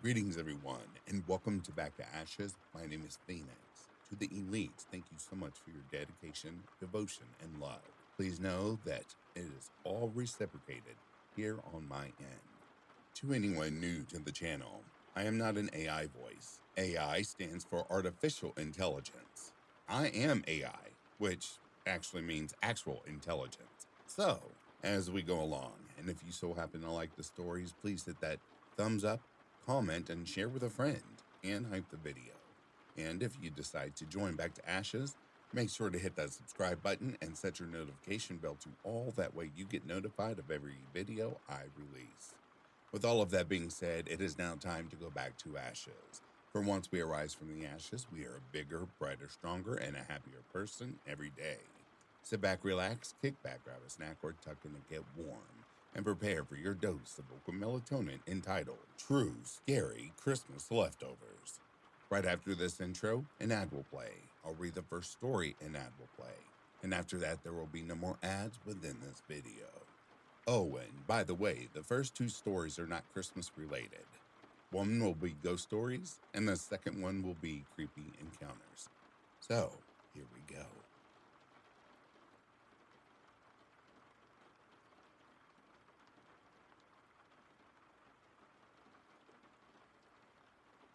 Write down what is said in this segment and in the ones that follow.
Greetings, everyone, and welcome to Back to Ashes. My name is Phoenix. To the elites, thank you so much for your dedication, devotion, and love. Please know that it is all reciprocated here on my end. To anyone new to the channel, I am not an AI voice. AI stands for Artificial Intelligence. I am AI, which actually means actual intelligence. So, as we go along, and if you so happen to like the stories, please hit that thumbs up, comment, and share with a friend, and hype the video. And if you decide to join Back to Ashes, make sure to hit that subscribe button and set your notification bell to all. That way you get notified of every video I release. With all of that being said, it is now time to go back to ashes. For once we arise from the ashes, we are a bigger, brighter, stronger, and a happier person every day. Sit back, relax, kick back, grab a snack, or tuck in and get warm, and prepare for your dose of vocal melatonin entitled True Scary Christmas Leftovers. Right after this intro, an ad will play. I'll read the first story an ad will play. And after that, there will be no more ads within this video. Oh, and by the way, the first two stories are not Christmas related. One will be ghost stories, and the second one will be creepy encounters. So, here we go.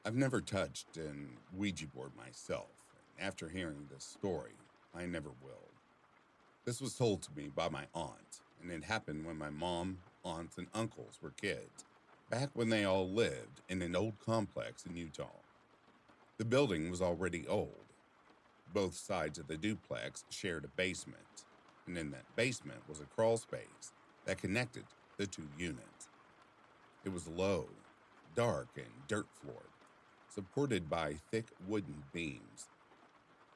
I've never touched an Ouija board myself, and after hearing this story, I never will. This was told to me by my aunt, and it happened when my mom, aunts, and uncles were kids, back when they all lived in an old complex in Utah. The building was already old. Both sides of the duplex shared a basement, and in that basement was a crawl space that connected the two units. It was low, dark, and dirt floored, supported by thick wooden beams.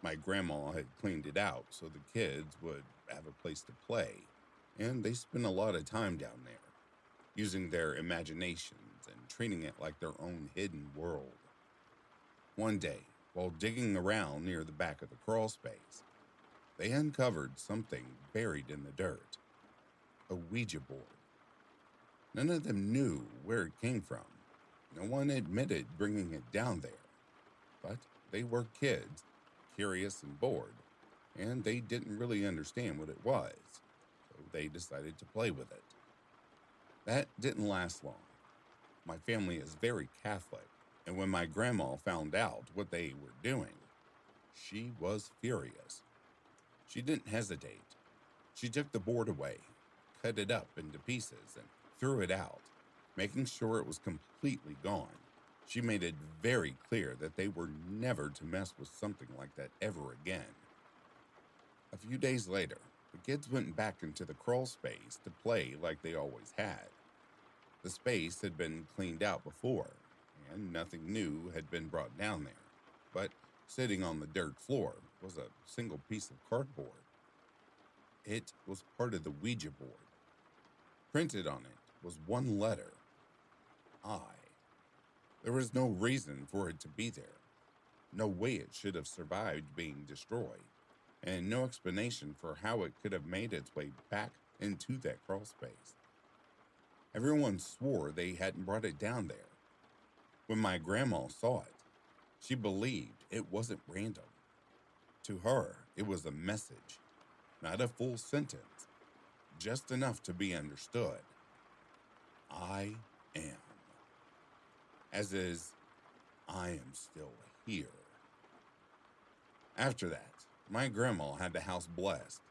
My grandma had cleaned it out so the kids would have a place to play, and they spent a lot of time down there, using their imaginations and treating it like their own hidden world. One day, while digging around near the back of the crawl space, they uncovered something buried in the dirt, a Ouija board. None of them knew where it came from. No one admitted bringing it down there, but they were kids, curious and bored, and they didn't really understand what it was, so they decided to play with it. That didn't last long. My family is very Catholic, and when my grandma found out what they were doing, she was furious. She didn't hesitate. She took the board away, cut it up into pieces, and threw it out, making sure it was completely gone. She made it very clear that they were never to mess with something like that ever again. A few days later, the kids went back into the crawl space to play like they always had. The space had been cleaned out before, and nothing new had been brought down there. But sitting on the dirt floor was a single piece of cardboard. It was part of the Ouija board. Printed on it was one letter, I. There was no reason for it to be there. No way it should have survived being destroyed, and no explanation for how it could have made its way back into that crawl space. Everyone swore they hadn't brought it down there. When my grandma saw it, she believed it wasn't random. To her, it was a message, not a full sentence, just enough to be understood. I am. As is, I am still here. After that, my grandma had the house blessed,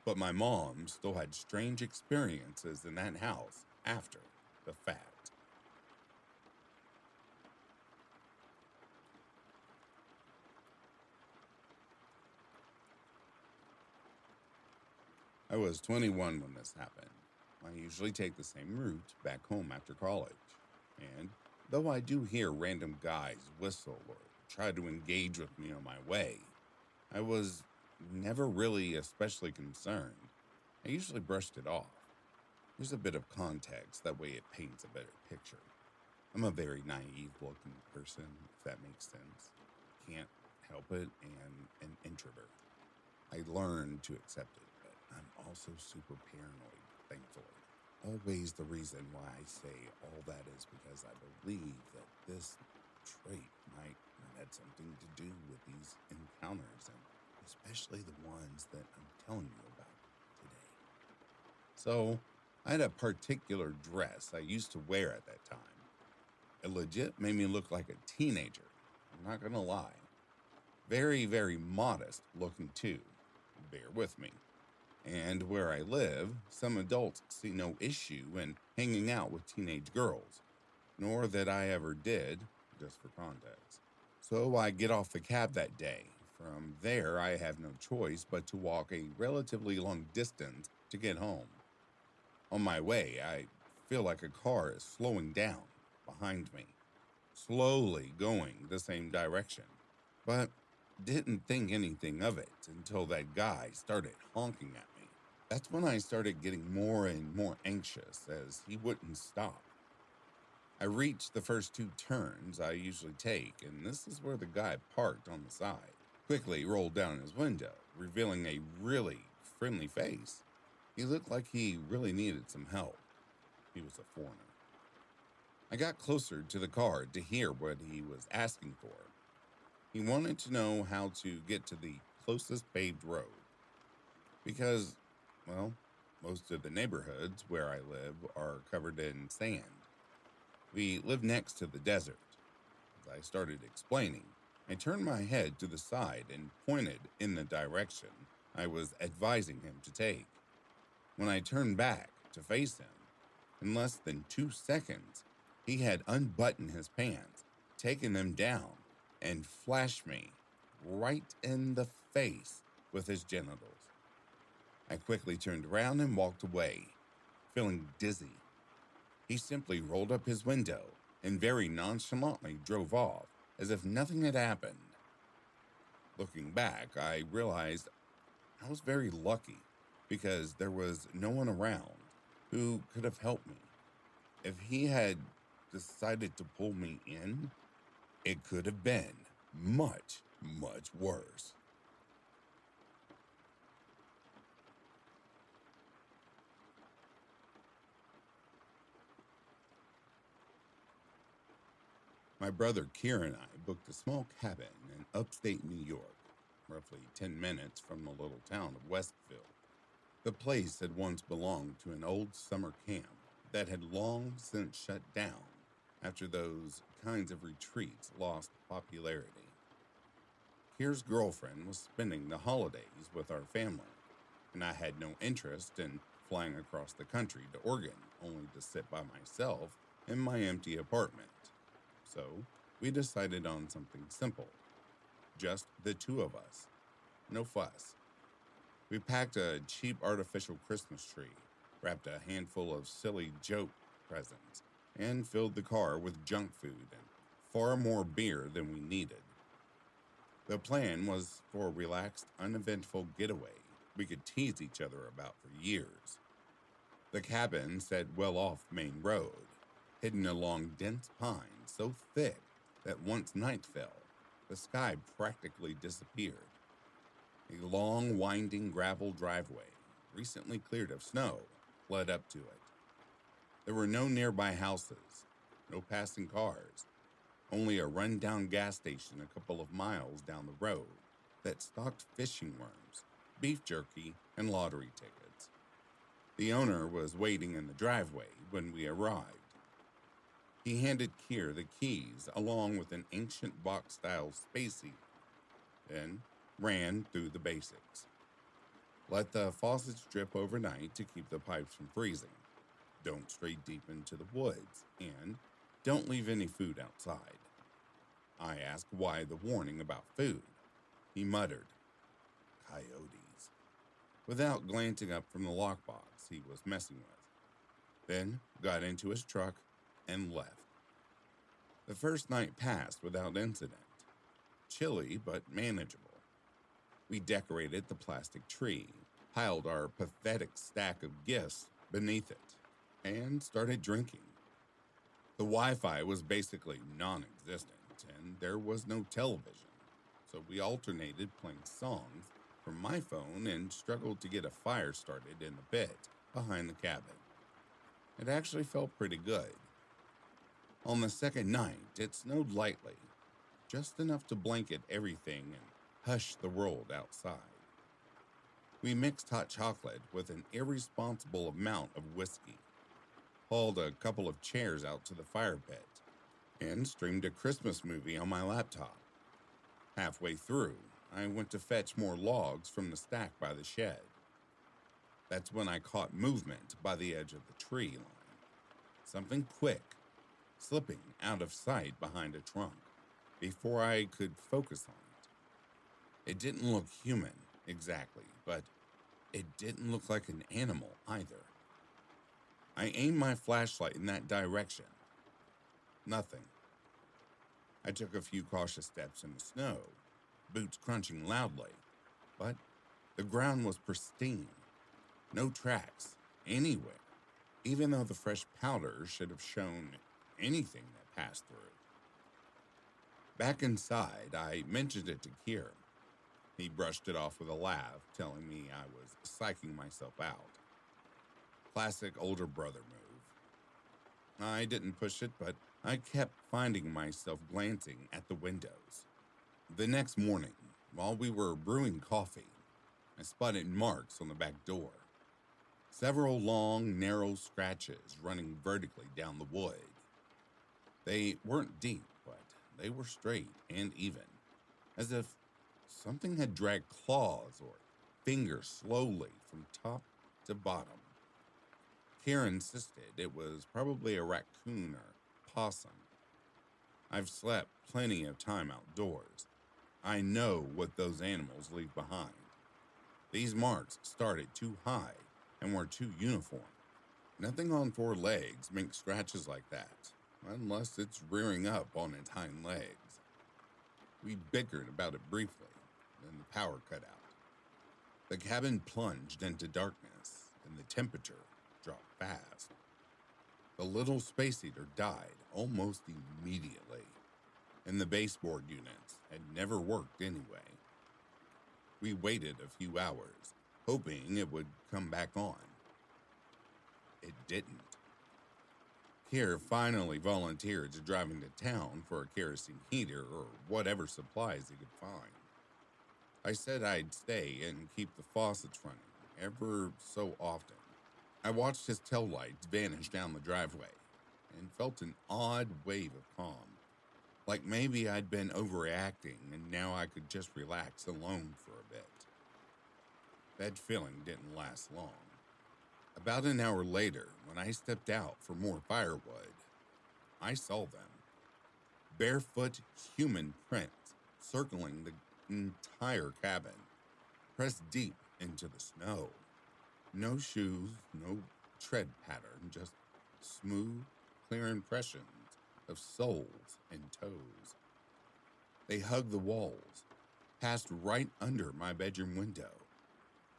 but my mom still had strange experiences in that house after the fact. I was 21 when this happened. I usually take the same route back home after college, and though I do hear random guys whistle or try to engage with me on my way, I was never really especially concerned. I usually brushed it off. There's a bit of context, that way it paints a better picture. I'm a very naive looking person, if that makes sense. Can't help it, and an introvert. I learned to accept it, but I'm also super paranoid, thankfully. always the reason why I say all that is because I believe that this trait might have had something to do with these encounters, and especially the ones that I'm telling you about today. So, I had a particular dress I used to wear at that time. It legit made me look like a teenager. I'm not gonna lie. Very, very modest looking too. Bear with me. And where I live, some adults see no issue in hanging out with teenage girls, nor that I ever did, just for context. So I get off the cab that day. From there, I have no choice but to walk a relatively long distance to get home. On my way, I feel like a car is slowing down behind me, slowly going the same direction. But didn't think anything of it until that guy started honking at me. That's when I started getting more and more anxious as he wouldn't stop. I reached the first two turns I usually take, and this is where the guy parked on the side. Quickly rolled down his window, revealing a really friendly face. He looked like he really needed some help. He was a foreigner. I got closer to the car to hear what he was asking for. He wanted to know how to get to the closest paved road because, well, most of the neighborhoods where I live are covered in sand. We live next to the desert. As I started explaining, I turned my head to the side and pointed in the direction I was advising him to take. When I turned back to face him, in less than 2 seconds, he had unbuttoned his pants, taken them down, and flashed me right in the face with his genitals. I quickly turned around and walked away, feeling dizzy. He simply rolled up his window and very nonchalantly drove off as if nothing had happened. Looking back, I realized I was very lucky because there was no one around who could have helped me. If he had decided to pull me in, it could have been much, much worse. My brother Kieran and I booked a small cabin in upstate New York, roughly 10 minutes from the little town of Westville. The place had once belonged to an old summer camp that had long since shut down after those kinds of retreats lost popularity. Kier's girlfriend was spending the holidays with our family, and I had no interest in flying across the country to Oregon only to sit by myself in my empty apartment. So we decided on something simple, just the two of us, no fuss. We packed a cheap artificial Christmas tree, wrapped a handful of silly joke presents, and filled the car with junk food and far more beer than we needed. The plan was for a relaxed, uneventful getaway we could tease each other about for years. The cabin sat well off Main Road, hidden along dense pines so thick that once night fell, the sky practically disappeared. A long, winding gravel driveway, recently cleared of snow, led up to it. There were no nearby houses, no passing cars, only a run-down gas station a couple of miles down the road that stocked fishing worms, beef jerky, and lottery tickets. The owner was waiting in the driveway when we arrived. He handed Kier the keys along with an ancient box-style space heater, then ran through the basics. Let the faucets drip overnight to keep the pipes from freezing. Don't stray deep into the woods, and don't leave any food outside. I asked why the warning about food. He muttered, "Coyotes," without glancing up from the lockbox he was messing with, then got into his truck and left. The first night passed without incident, chilly but manageable. We decorated the plastic tree, piled our pathetic stack of gifts beneath it, and started drinking. The Wi-Fi was basically non-existent, and there was no television, so we alternated playing songs from my phone and struggled to get a fire started in the pit behind the cabin. It actually felt pretty good. On the second night, it snowed lightly, just enough to blanket everything and hush the world outside. We mixed hot chocolate with an irresponsible amount of whiskey, hauled a couple of chairs out to the fire pit, and streamed a Christmas movie on my laptop. Halfway through, I went to fetch more logs from the stack by the shed. That's when I caught movement by the edge of the tree line. Something quick, slipping out of sight behind a trunk before I could focus on it. It didn't look human, exactly, but it didn't look like an animal either. I aimed my flashlight in that direction. Nothing. I took a few cautious steps in the snow, boots crunching loudly, but the ground was pristine. No tracks anywhere, even though the fresh powder should have shown anything that passed through. Back inside, I mentioned it to Kier. He brushed it off with a laugh, telling me I was psyching myself out. Classic older brother move. I didn't push it, but I kept finding myself glancing at the windows. The next morning, while we were brewing coffee, I spotted marks on the back door. Several long, narrow scratches running vertically down the wood. They weren't deep, but they were straight and even, as if something had dragged claws or fingers slowly from top to bottom. Kier insisted it was probably a raccoon or possum. I've slept plenty of time outdoors. I know what those animals leave behind. These marks started too high and were too uniform. Nothing on four legs makes scratches like that, unless it's rearing up on its hind legs. We bickered about it briefly, then the power cut out. The cabin plunged into darkness, and the temperature dropped fast. The little space heater died almost immediately, and the baseboard units had never worked anyway. We waited a few hours, hoping it would come back on. It didn't. Kier finally volunteered to drive into town for a kerosene heater or whatever supplies he could find. I said I'd stay and keep the faucets running ever so often. I watched his taillights vanish down the driveway and felt an odd wave of calm, like maybe I'd been overreacting and now I could just relax alone for a bit. That feeling didn't last long. About an hour later, when I stepped out for more firewood, I saw them. Barefoot human prints circling the entire cabin, pressed deep into the snow. No shoes, no tread pattern, just smooth, clear impressions of soles and toes. They hugged the walls, passed right under my bedroom window,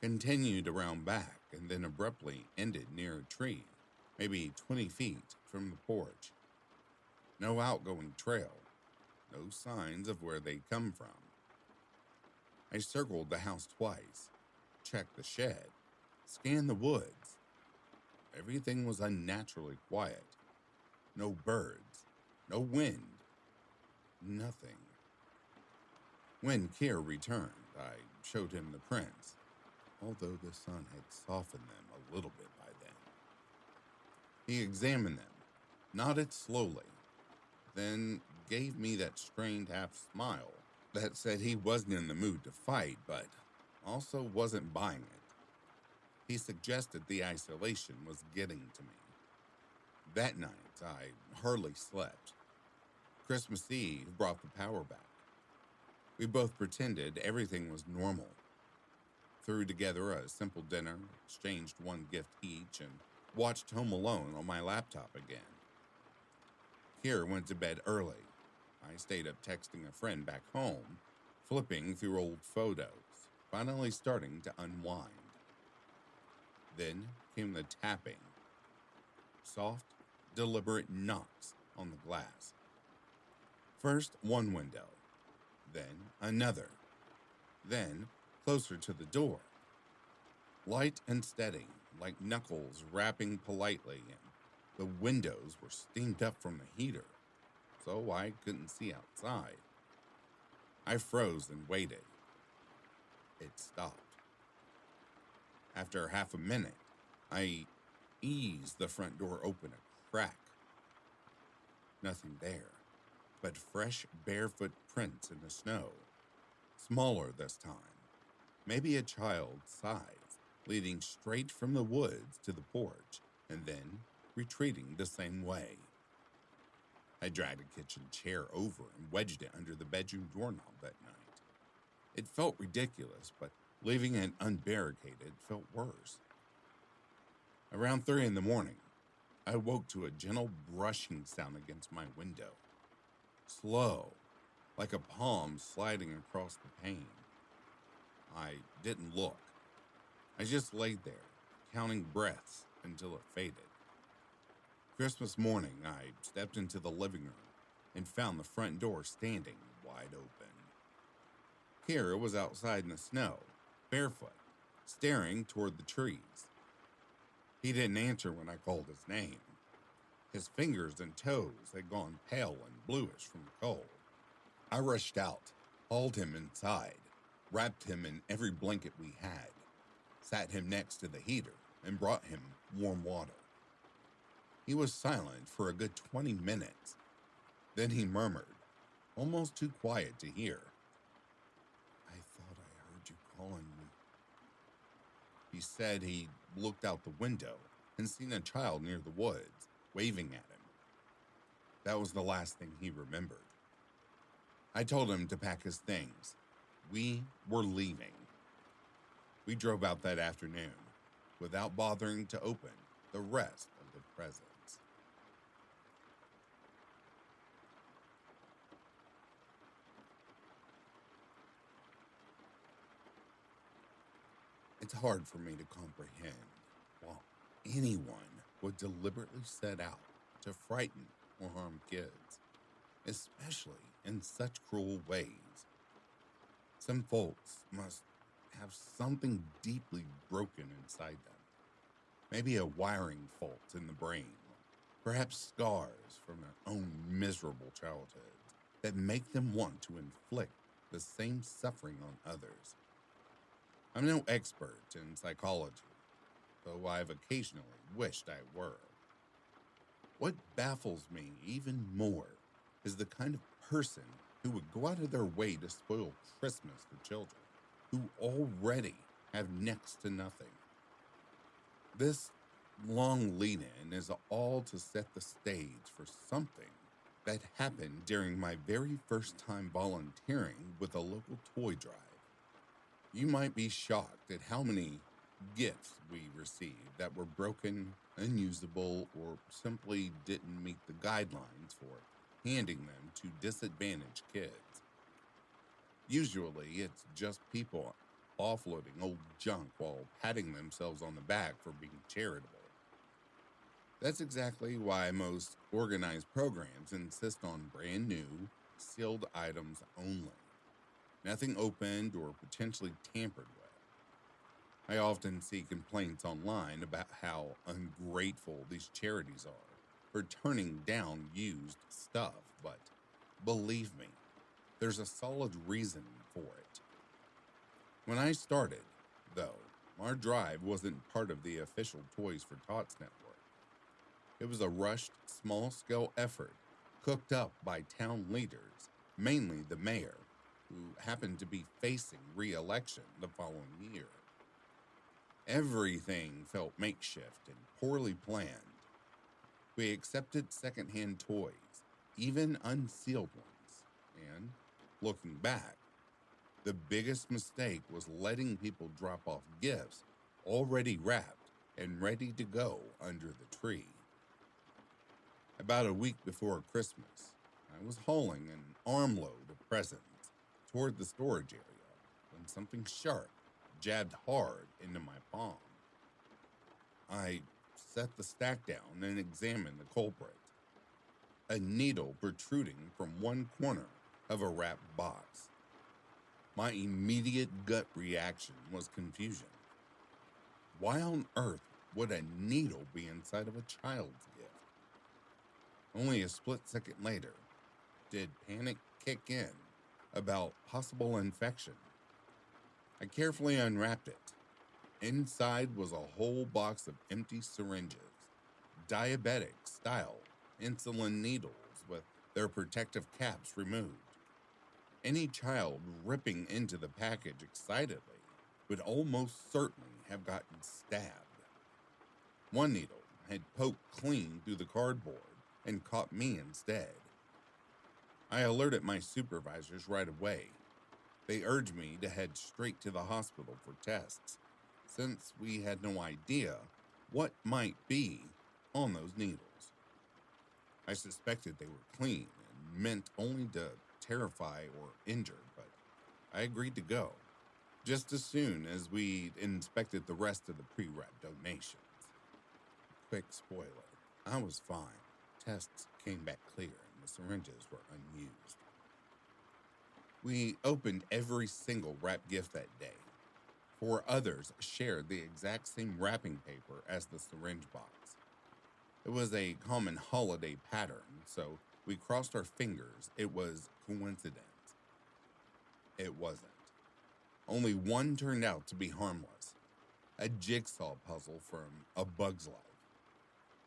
continued around back, and then abruptly ended near a tree, maybe 20 feet from the porch. No outgoing trail, no signs of where they'd come from. I circled the house twice, checked the shed, scanned the woods. Everything was unnaturally quiet. No birds, no wind, nothing. When Kier returned, I showed him the prints, although the sun had softened them a little bit by then. He examined them, nodded slowly, then gave me that strained half smile that said he wasn't in the mood to fight, but also wasn't buying it. He suggested the isolation was getting to me. That night, I hardly slept. Christmas Eve brought the power back. We both pretended everything was normal. Threw together a simple dinner, exchanged one gift each, and watched Home Alone on my laptop again. Kier went to bed early. I stayed up texting a friend back home, flipping through old photos, finally starting to unwind. Then came the tapping. Soft, deliberate knocks on the glass. First one window, then another, then closer to the door. Light and steady, like knuckles rapping politely and The windows were steamed up from the heater, so I couldn't see outside. I froze and waited. It stopped. After half a minute, I eased the front door open a crack. Nothing there, but fresh barefoot prints in the snow, smaller this time, maybe a child's size, leading straight from the woods to the porch and then retreating the same way. I dragged a kitchen chair over and wedged it under the bedroom doorknob that night. It felt ridiculous, but leaving it unbarricaded felt worse. Around 3 in the morning, I woke to a gentle brushing sound against my window. Slow, like a palm sliding across the pane. I didn't look. I just laid there, counting breaths until it faded. Christmas morning, I stepped into the living room and found the front door standing wide open. Kira was outside in the snow, barefoot, staring toward the trees. He didn't answer when I called his name. His fingers and toes had gone pale and bluish from the cold. I rushed out, hauled him inside, wrapped him in every blanket we had, sat him next to the heater, and brought him warm water. He was silent for a good 20 minutes. Then he murmured, almost too quiet to hear, "I thought I heard you calling me." He said he looked out the window and seen a child near the woods, waving at him. That was the last thing he remembered. I told him to pack his things. We were leaving. We drove out that afternoon, without bothering to open the rest of the presents. It's hard for me to comprehend why anyone would deliberately set out to frighten or harm kids, especially in such cruel ways. Some folks must have something deeply broken inside them, maybe a wiring fault in the brain, perhaps scars from their own miserable childhoods that make them want to inflict the same suffering on others. I'm no expert in psychology, though I've occasionally wished I were. What baffles me even more is the kind of person who would go out of their way to spoil Christmas for children who already have next to nothing. This long lead in is all to set the stage for something that happened during my very first time volunteering with a local toy drive. You might be shocked at how many gifts we received that were broken, unusable, or simply didn't meet the guidelines for handing them to disadvantaged kids. Usually, it's just people offloading old junk while patting themselves on the back for being charitable. That's exactly why most organized programs insist on brand new, sealed items only. Nothing opened or potentially tampered with. I often see complaints online about how ungrateful these charities are for turning down used stuff, but believe me, there's a solid reason for it. When I started, though, our drive wasn't part of the official Toys for Tots network. It was a rushed, small-scale effort cooked up by town leaders, mainly the mayor, who happened to be facing re-election the following year. Everything felt makeshift and poorly planned. We accepted secondhand toys, even unsealed ones, and, looking back, the biggest mistake was letting people drop off gifts already wrapped and ready to go under the tree. About a week before Christmas, I was hauling an armload of presents toward the storage area when something sharp jabbed hard into my palm. I set the stack down and examined the culprit, a needle protruding from one corner of a wrapped box. My immediate gut reaction was confusion. Why on earth would a needle be inside of a child's gift? Only a split second later did panic kick in about possible infection. I carefully unwrapped it. Inside was a whole box of empty syringes, diabetic style insulin needles with their protective caps removed. Any child ripping into the package excitedly would almost certainly have gotten stabbed. One needle had poked clean through the cardboard and caught me instead. I alerted my supervisors right away. They urged me to head straight to the hospital for tests, since we had no idea what might be on those needles. I suspected they were clean and meant only to terrify or injure, but I agreed to go, just as soon as we'd inspected the rest of the pre-wrap donations. Quick spoiler, I was fine. Tests came back clear and the syringes were unused. We opened every single wrap gift that day. Four others shared the exact same wrapping paper as the syringe box. It was a common holiday pattern, so we crossed our fingers it was coincidence. It wasn't. Only one turned out to be harmless, a jigsaw puzzle from A Bug's Life.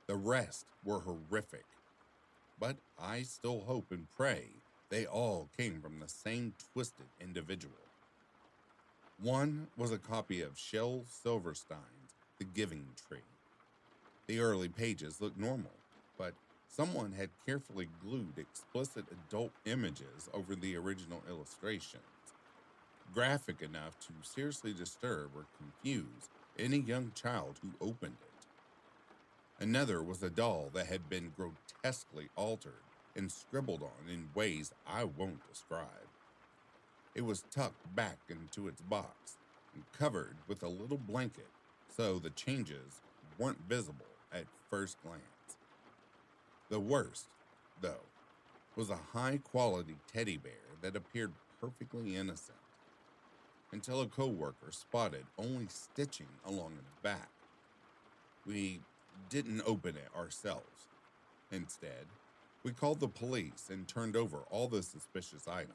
The rest were horrific, but I still hope and pray they all came from the same twisted individual. One was a copy of Shel Silverstein's The Giving Tree. The early pages looked normal, but someone had carefully glued explicit adult images over the original illustrations, graphic enough to seriously disturb or confuse any young child who opened it. Another was a doll that had been grotesquely altered and scribbled on in ways I won't describe. It was tucked back into its box and covered with a little blanket so the changes weren't visible at first glance. The worst, though, was a high-quality teddy bear that appeared perfectly innocent until a coworker spotted only stitching along its back. We didn't open it ourselves. Instead, we called the police and turned over all the suspicious items.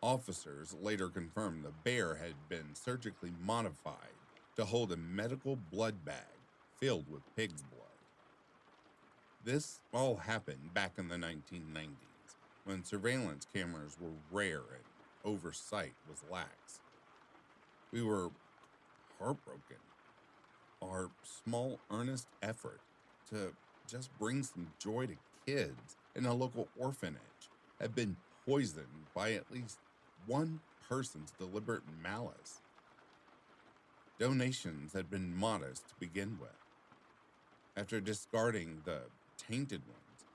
Officers later confirmed the bear had been surgically modified to hold a medical blood bag filled with pig's blood. This all happened back in the 1990s, when surveillance cameras were rare and oversight was lax. We were heartbroken. Our small, earnest effort to just bring some joy to kids in a local orphanage had been poisoned by at least one person's deliberate malice. Donations had been modest to begin with. After discarding the tainted ones,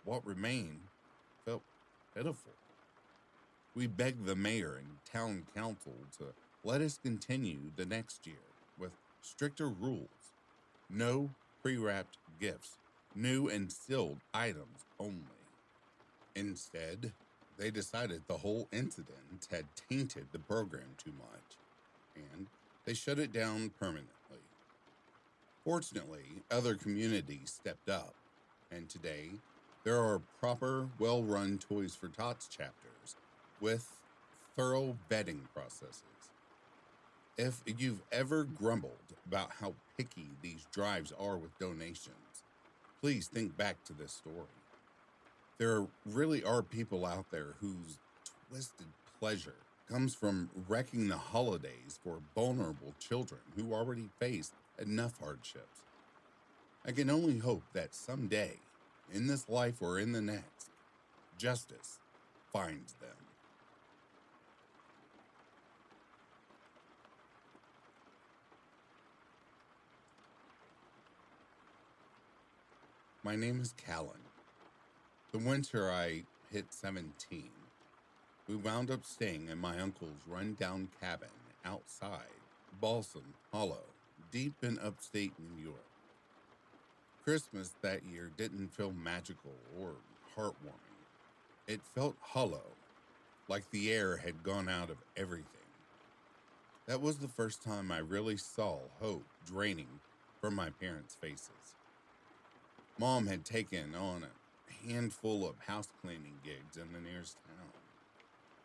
what remained felt pitiful. We begged the mayor and town council to let us continue the next year with stricter rules. No pre-wrapped gifts, new and sealed items only. Instead, they decided the whole incident had tainted the program too much, and they shut it down permanently. Fortunately, other communities stepped up, and today there are proper, well-run Toys for Tots chapters with thorough vetting processes. If you've ever grumbled about how picky these drives are with donations, please think back to this story. There really are people out there whose twisted pleasure comes from wrecking the holidays for vulnerable children who already face enough hardships. I can only hope that someday, in this life or in the next, justice finds them. My name is Callan. The winter I hit 17, we wound up staying in my uncle's run-down cabin outside Balsam Hollow, deep in upstate New York. Christmas that year didn't feel magical or heartwarming. It felt hollow, like the air had gone out of everything. That was the first time I really saw hope draining from my parents' faces. Mom had taken on a handful of house cleaning gigs in the nearest town.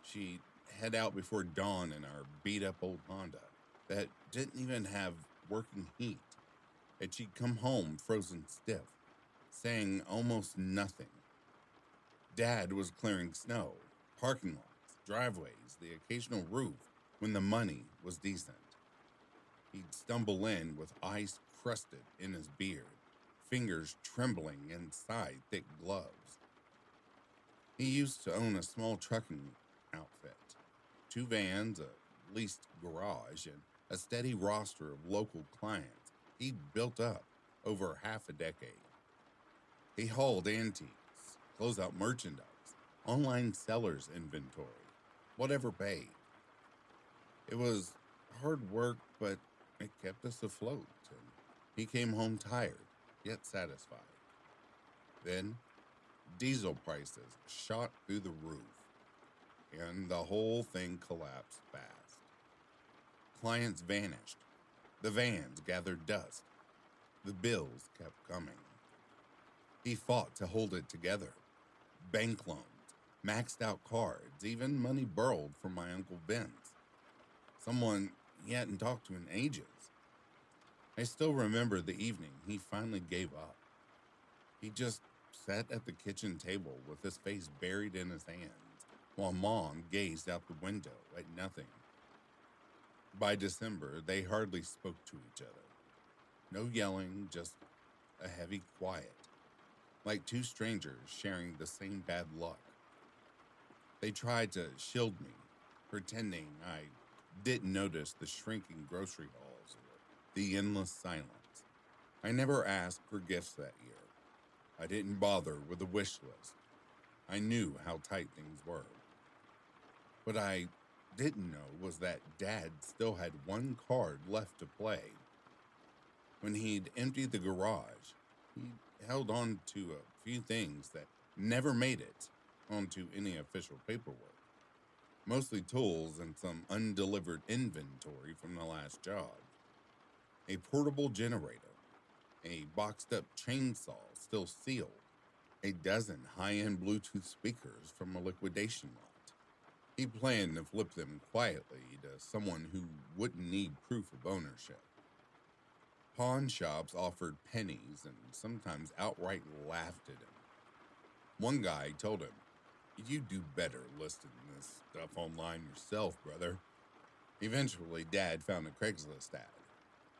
She'd head out before dawn in our beat up old Honda that didn't even have working heat, and she'd come home frozen stiff, saying almost nothing. Dad was clearing snow, parking lots, driveways, the occasional roof when the money was decent. He'd stumble in with ice crusted in his beard, fingers trembling inside thick gloves. He used to own a small trucking outfit, two vans, a leased garage, and a steady roster of local clients he'd built up over half a decade. He hauled antiques, closeout merchandise, online sellers inventory, whatever paid. It was hard work, but it kept us afloat, and he came home tired, yet satisfied. Then diesel prices shot through the roof, and the whole thing collapsed fast. Clients vanished, the vans gathered dust, the bills kept coming. He fought to hold it together. Bank loans, maxed out cards, even money borrowed from my Uncle Vince, someone he hadn't talked to in ages. I still remember the evening he finally gave up. He just sat at the kitchen table with his face buried in his hands while Mom gazed out the window at nothing. By December, they hardly spoke to each other. No yelling, just a heavy quiet, like two strangers sharing the same bad luck. They tried to shield me, pretending I didn't notice the shrinking grocery hauls or the endless silence. I never asked for gifts that year. I didn't bother with a wish list. I knew how tight things were. What I didn't know was that Dad still had one card left to play. When he'd emptied the garage, he held on to a few things that never made it onto any official paperwork, mostly tools and some undelivered inventory from the last job. A portable generator, a boxed up chainsaw still sealed, a dozen high end Bluetooth speakers from a liquidation lot. He planned to flip them quietly to someone who wouldn't need proof of ownership. Pawn shops offered pennies and sometimes outright laughed at him. One guy told him, "You do better listing this stuff online yourself, brother." Eventually, Dad found a Craigslist ad.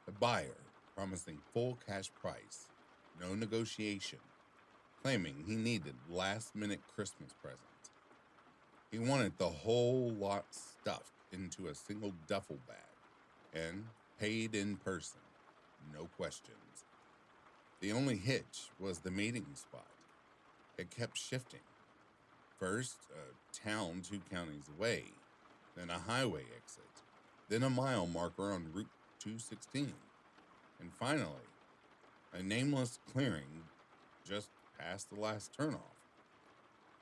A buyer promising full cash price, no negotiation, claiming he needed last-minute Christmas presents. He wanted the whole lot stuffed into a single duffel bag and paid in person, no questions. The only hitch was the meeting spot. It kept shifting. First, a town 2 counties away, then a highway exit, then a mile marker on Route 216, and finally, a nameless clearing just past the last turnoff.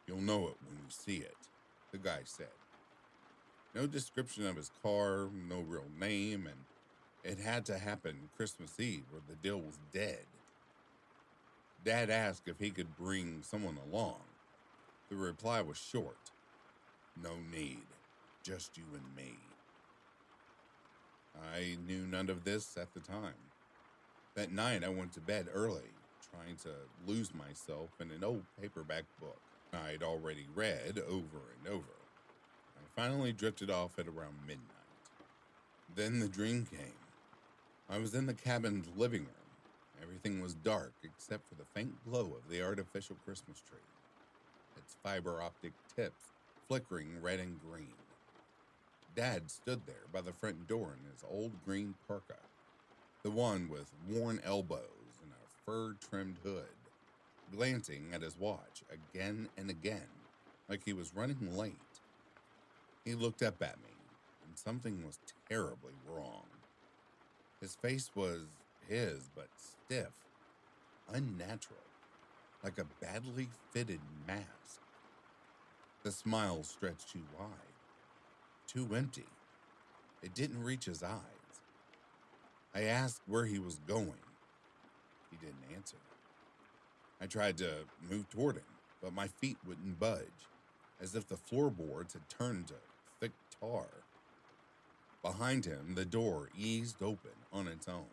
"You'll know it when you see it," the guy said. No description of his car, no real name, and it had to happen Christmas Eve or the deal was dead. Dad asked if he could bring someone along. The reply was short. "No need, just you and me." I knew none of this at the time. That night I went to bed early, trying to lose myself in an old paperback book I'd already read over and over. I finally drifted off at around midnight. Then the dream came. I was in the cabin's living room. Everything was dark except for the faint glow of the artificial Christmas tree, its fiber optic tips flickering red and green. Dad stood there by the front door in his old green parka, the one with worn elbows and a fur-trimmed hood, glancing at his watch again and again, like he was running late. He looked up at me, and something was terribly wrong. His face was his, but stiff, unnatural, like a badly fitted mask. The smile stretched too wide, too empty. It didn't reach his eyes. I asked where he was going. He didn't answer. I tried to move toward him, but my feet wouldn't budge, as if the floorboards had turned to thick tar. Behind him, the door eased open on its own,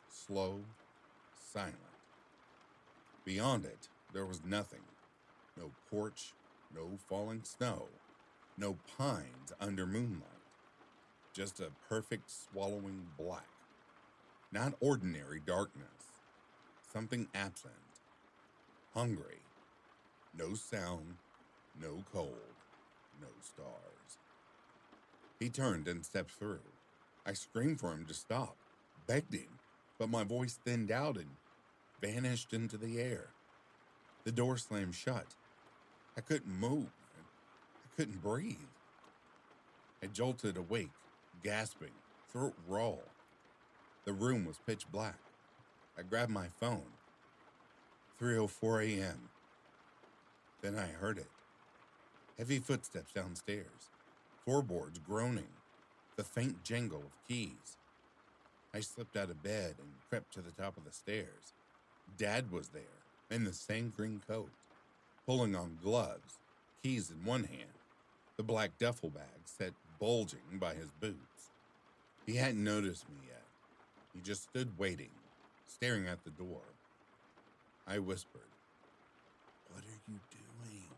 slow, silent. Beyond it, there was nothing. No porch, no falling snow, no pines under moonlight. Just a perfect swallowing black. Not ordinary darkness. Something absent. Hungry. No sound, no cold, no stars. He turned and stepped through. I screamed for him to stop, begged him, but my voice thinned out and vanished into the air. The door slammed shut. I couldn't move. I couldn't breathe. I jolted awake, gasping, throat raw. The room was pitch black. I grabbed my phone. 3:04 a.m. Then I heard it. Heavy footsteps downstairs, floorboards groaning, the faint jangle of keys. I slipped out of bed and crept to the top of the stairs. Dad was there, in the same green coat, pulling on gloves, keys in one hand, the black duffel bag set bulging by his boots. He hadn't noticed me yet. He just stood waiting, staring at the door. I whispered, "What are you doing?"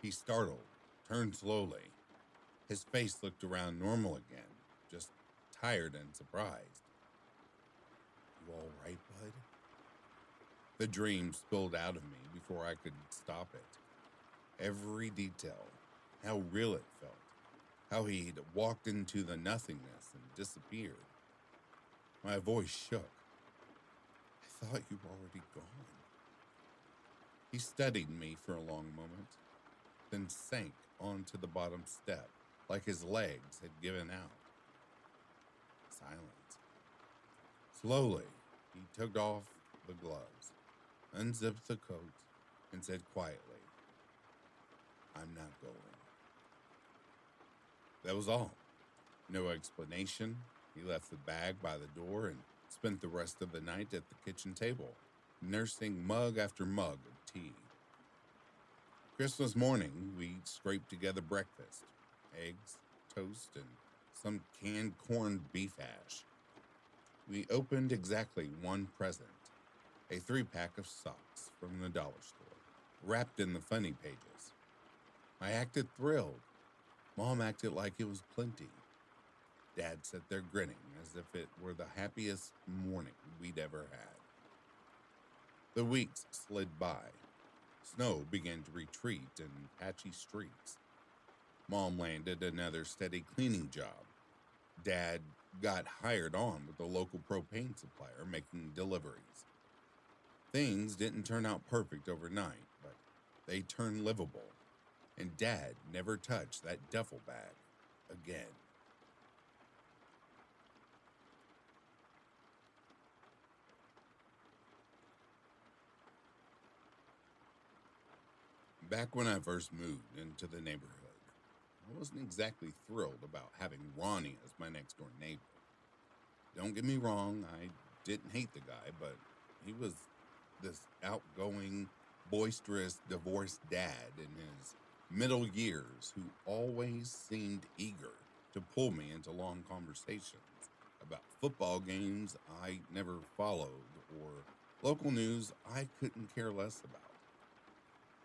He startled, turned slowly. His face looked around normal again, just tired and surprised. "You all right, bud?" The dream spilled out of me before I could stop it. Every detail, how real it felt, how he'd walked into the nothingness and disappeared. My voice shook. "I thought you were already gone." He studied me for a long moment, then sank onto the bottom step like his legs had given out. Silence. Slowly, he took off the gloves, unzipped the coat, and said quietly, "I'm not going." That was all. No explanation. He left the bag by the door and spent the rest of the night at the kitchen table, nursing mug after mug of tea. Christmas morning, we scraped together breakfast, eggs, toast, and some canned corned beef hash. We opened exactly one present, a 3-pack of socks from the dollar store, wrapped in the funny pages. I acted thrilled. Mom acted like it was plenty. Dad sat there grinning as if it were the happiest morning we'd ever had. The weeks slid by. Snow began to retreat in patchy streaks. Mom landed another steady cleaning job. Dad got hired on with the local propane supplier making deliveries. Things didn't turn out perfect overnight, but they turned livable, and Dad never touched that duffel bag again. Back when I first moved into the neighborhood, I wasn't exactly thrilled about having Ronnie as my next door neighbor. Don't get me wrong, I didn't hate the guy, but he was this outgoing, boisterous, divorced dad in his middle years who always seemed eager to pull me into long conversations about football games I never followed or local news I couldn't care less about.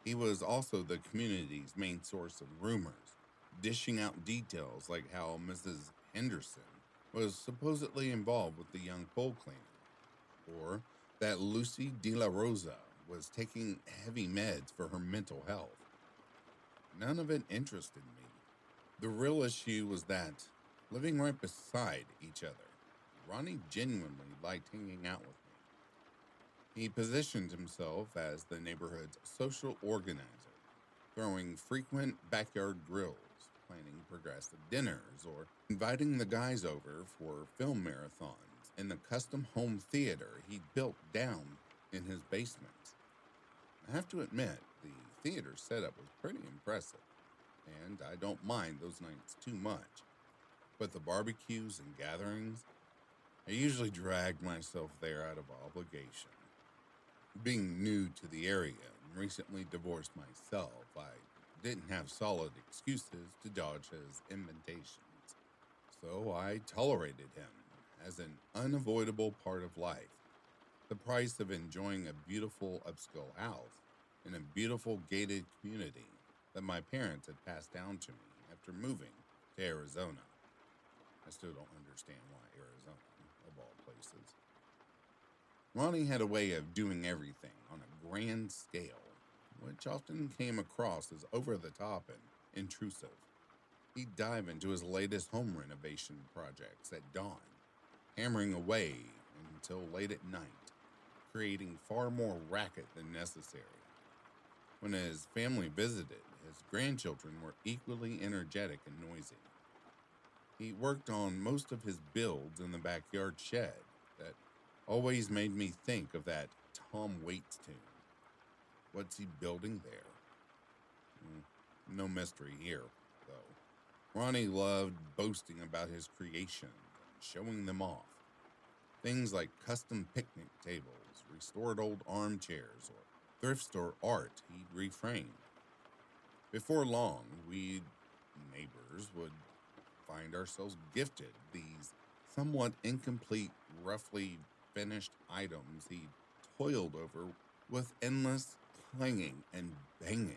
He was also the community's main source of rumors, dishing out details like how Mrs. Henderson was supposedly involved with the young pole cleaner, or that Lucy De La Rosa was taking heavy meds for her mental health. None of it interested me. The real issue was that, living right beside each other, Ronnie genuinely liked hanging out with me. He positioned himself as the neighborhood's social organizer, throwing frequent backyard grills, planning progressive dinners, or inviting the guys over for film marathons in the custom home theater he built down in his basement. I have to admit, the theater setup was pretty impressive, and I don't mind those nights too much. But the barbecues and gatherings, I usually dragged myself there out of obligation. Being new to the area and recently divorced myself, I didn't have solid excuses to dodge his invitations, so I tolerated him as an unavoidable part of life. The price of enjoying a beautiful upscale house in a beautiful gated community that my parents had passed down to me after moving to Arizona. I still don't understand why Arizona, of all places. Ronnie had a way of doing everything on a grand scale, which often came across as over the top and intrusive. He'd dive into his latest home renovation projects at dawn, hammering away until late at night, creating far more racket than necessary. When his family visited, his grandchildren were equally energetic and noisy. He worked on most of his builds in the backyard shed that always made me think of that Tom Waits tune. What's he building there? Mm, No mystery here, though. Ronnie loved boasting about his creations and showing them off. Things like custom picnic tables, restored old armchairs, or thrift store art he'd reframed. Before long, we neighbors would find ourselves gifted these somewhat incomplete, roughly finished items he'd toiled over with endless clanging and banging.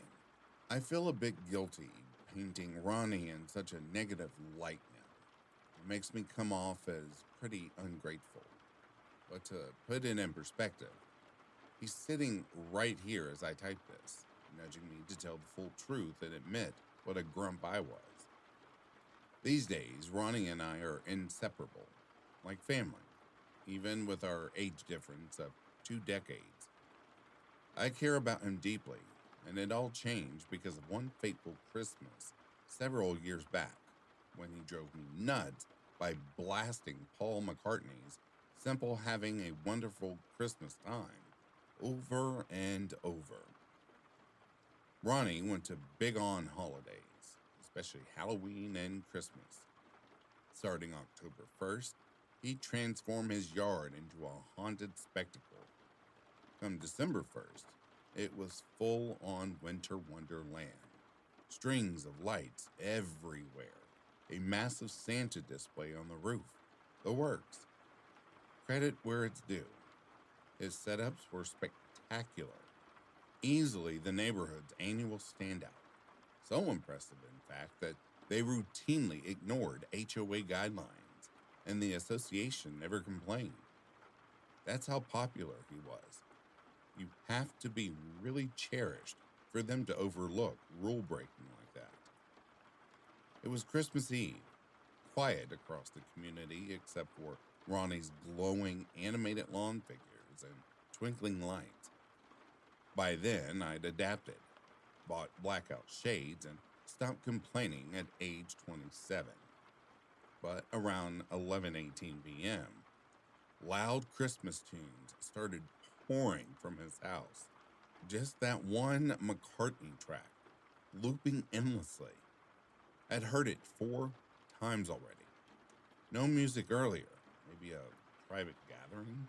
I feel a bit guilty painting Ronnie in such a negative light now. It makes me come off as pretty ungrateful. But to put it in perspective, he's sitting right here as I type this, nudging me to tell the full truth and admit what a grump I was. These days, Ronnie and I are inseparable, like family, even with our age difference of 2 decades. I care about him deeply, and it all changed because of one fateful Christmas several years back when he drove me nuts by blasting Paul McCartney's Simple Having a Wonderful Christmas Time over and over. Ronnie went to big on holidays, especially Halloween and Christmas. Starting October 1st, he transformed his yard into a haunted spectacle. Come December 1st, it was full on winter wonderland. Strings of lights everywhere, a massive Santa display on the roof, the works. Credit where it's due. His setups were spectacular, easily the neighborhood's annual standout. So impressive, in fact, that they routinely ignored HOA guidelines, and the association never complained. That's how popular he was. You have to be really cherished for them to overlook rule breaking like that. It was Christmas Eve, quiet across the community except for Ronnie's glowing animated lawn figures and twinkling lights. By then, I'd adapted, bought blackout shades, and stopped complaining at age 27. But around 11:18 p.m., loud Christmas tunes started pouring from his house. Just that one McCartney track, looping endlessly. I'd heard it 4 times already. No music earlier, maybe a private gathering?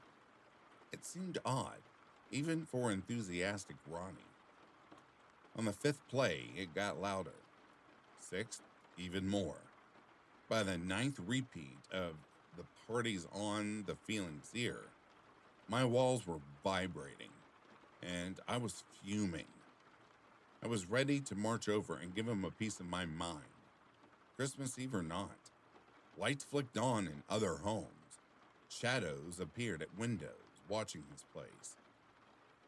It seemed odd, even for enthusiastic Ronnie. On the fifth play, it got louder. Sixth, even more. By the ninth repeat of the party's on, the feeling's here, my walls were vibrating, and I was fuming. I was ready to march over and give him a piece of my mind, Christmas Eve or not. Lights flicked on in other homes. Shadows appeared at windows, watching his place.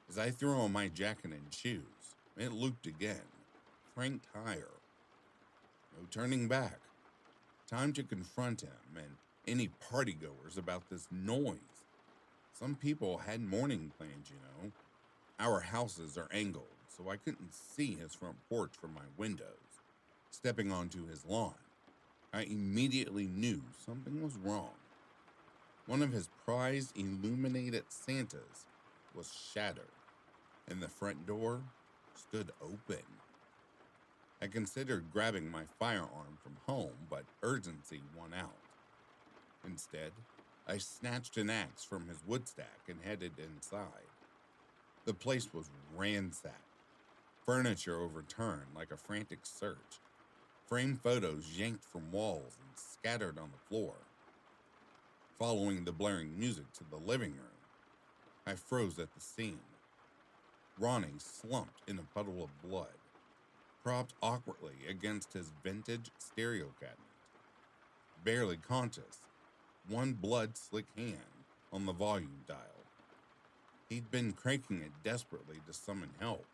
As I threw on my jacket and shoes, it looped again, cranked higher. No turning back. Time to confront him and any partygoers about this noise. Some people had morning plans. Our houses are angled, so I couldn't see his front porch from my windows. Stepping onto his lawn, I immediately knew something was wrong. One of his prized illuminated Santas was shattered, and the front door stood open. I considered grabbing my firearm from home, but urgency won out. Instead, I snatched an axe from his wood stack and headed inside. The place was ransacked, furniture overturned like a frantic search, framed photos yanked from walls and scattered on the floor. Following the blaring music to the living room, I froze at the scene. Ronnie slumped in a puddle of blood, propped awkwardly against his vintage stereo cabinet, barely conscious, one blood slick hand on the volume dial. He'd been cranking it desperately to summon help.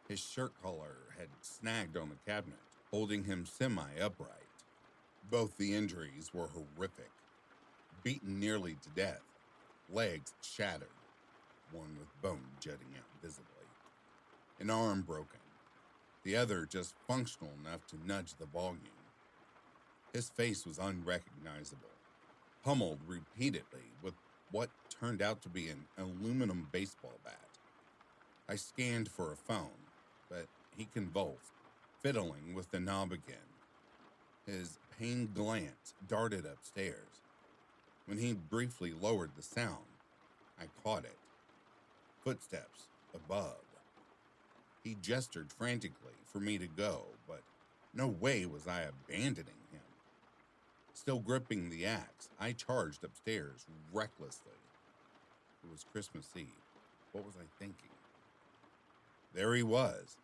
His shirt collar had snagged on the cabinet, holding him semi upright. Both the injuries were horrific. Beaten nearly to death, legs shattered, one with bone jutting out visibly, an arm broken, the other just functional enough to nudge the volume. His face was unrecognizable, pummeled repeatedly with what turned out to be an aluminum baseball bat. I scanned for a phone, but he convulsed, fiddling with the knob again. His pained glance darted upstairs. When he briefly lowered the sound, I caught it. Footsteps above. He gestured frantically for me to go, but no way was I abandoning him. Still gripping the axe, I charged upstairs recklessly. It was Christmas Eve. What was I thinking? There he was,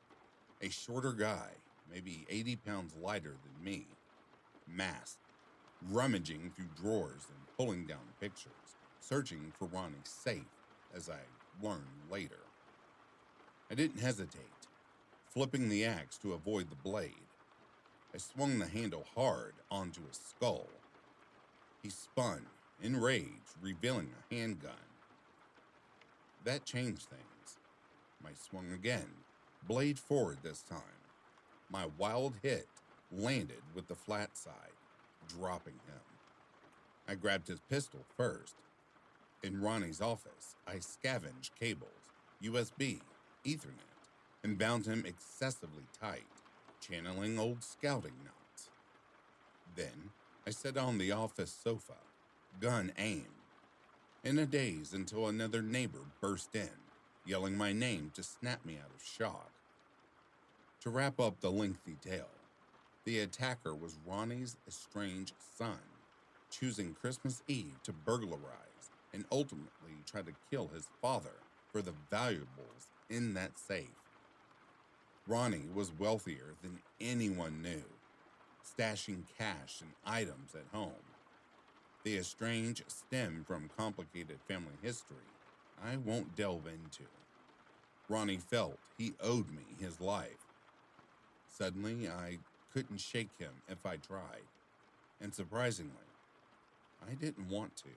a shorter guy, maybe 80 pounds lighter than me, masked, rummaging through drawers and pulling down pictures, searching for Ronnie's safe, as I learned later. I didn't hesitate, flipping the axe to avoid the blade. I swung the handle hard onto his skull. He spun, enraged, revealing a handgun. That changed things. I swung again, blade forward this time. My wild hit landed with the flat side, dropping him. I grabbed his pistol first. In Ronnie's office, I scavenged cables, USB, Ethernet, and bound him excessively tight, channeling old scouting knots. Then, I sat on the office sofa, gun aimed, in a daze until another neighbor burst in, yelling my name to snap me out of shock. To wrap up the lengthy tale, the attacker was Ronnie's estranged son, choosing Christmas Eve to burglarize and ultimately try to kill his father for the valuables in that safe. Ronnie was wealthier than anyone knew, stashing cash and items at home. The estranged stemmed from complicated family history I won't delve into. Ronnie felt he owed me his life. Suddenly, I couldn't shake him if I tried, and surprisingly, I didn't want to.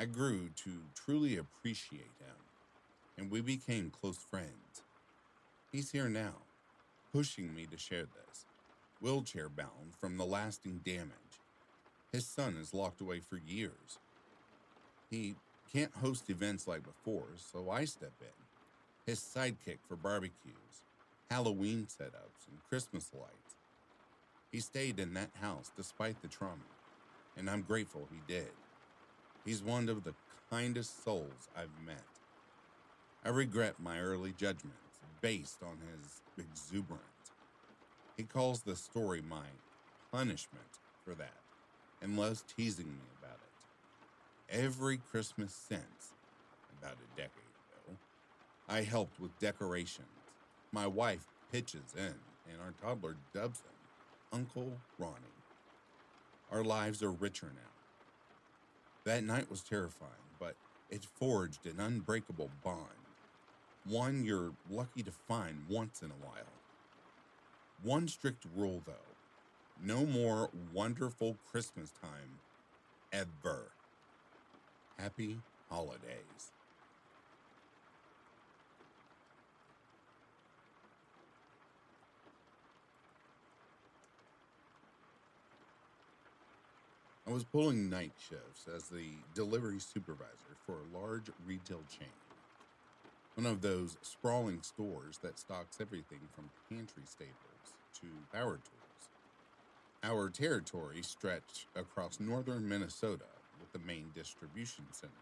I grew to truly appreciate him, and we became close friends. He's here now, pushing me to share this, wheelchair bound from the lasting damage. His son is locked away for years. He can't host events like before, so I step in, his sidekick for barbecues, Halloween setups, and Christmas lights. He stayed in that house despite the trauma, and I'm grateful he did. He's one of the kindest souls I've met. I regret my early judgments based on his exuberance. He calls the story my punishment for that, and loves teasing me about it. Every Christmas since, about a decade ago, I helped with decorations. My wife pitches in, and our toddler dubs him Uncle Ronnie. Our lives are richer now. That night was terrifying, but it forged an unbreakable bond. One you're lucky to find once in a while. One strict rule, though. No more wonderful Christmas time, ever. Happy holidays. I was pulling night shifts as the delivery supervisor for a large retail chain. One of those sprawling stores that stocks everything from pantry staples to power tools. Our territory stretched across northern Minnesota, with the main distribution center